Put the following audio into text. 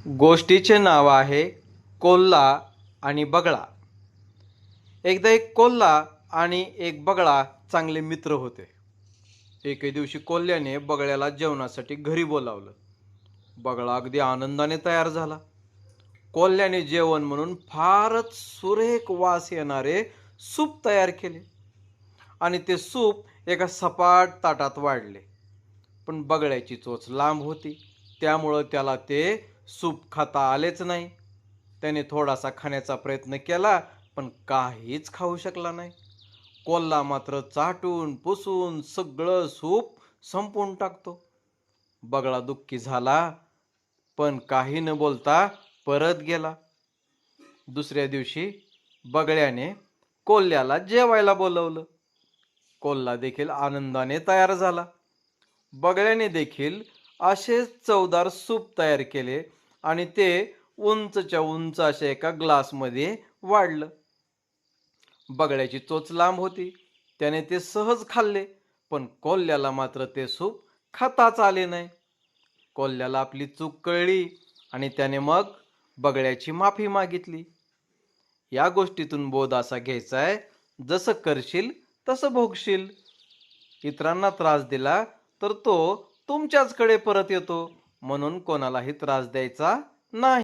गोष्टीचे नाव आहे कोल्हा आणि बगळा. एकदा एक कोल्हा आणि एक बगळा चांगले मित्र होते. एके दिवशी कोल्ह्याने बगळ्याला जेवणासाठी घरी बोलावलं. बगळा अगदी आनंदाने तयार झाला. कोल्ह्याने जेवण म्हणून फारच सुरेख वास येणारे सूप तयार केले आणि ते सूप एका सपाट ताटात वाढले. पण बगळ्याची चोच लांब होती, त्यामुळं त्याला ते सूप खाता आलेच नाही. त्याने थोडासा खाण्याचा प्रयत्न केला, पण काहीच खाऊ शकला नाही. कोल्हा मात्र चाटून पुसून सगळं सूप संपवून टाकतो. बगळा दुःखी झाला, पण काही न बोलता परत गेला. दुसऱ्या दिवशी बगळ्याने कोल्ह्याला जेवायला बोलवलं. कोल्हा देखील आनंदाने तयार झाला. बगळ्याने देखील असेच चवदार सूप तयार केले आणि ते उंचच्या उंच अशा एका ग्लासमध्ये वाढलं. बगळ्याची चोच लांब होती, त्याने ते सहज खाल्ले, पण कोल्ह्याला मात्र ते सूप खाताच आले नाही. कोल्ह्याला आपली चूक कळली आणि त्याने मग बगळ्याची माफी मागितली. या गोष्टीतून बोध असा घ्यायचा आहे, जसं करशील तसं भोगशील. इतरांना त्रास दिला तर तो तुमच्याचकडे परत येतो, म्हणून कोणालाही त्रास द्यायचा नाही.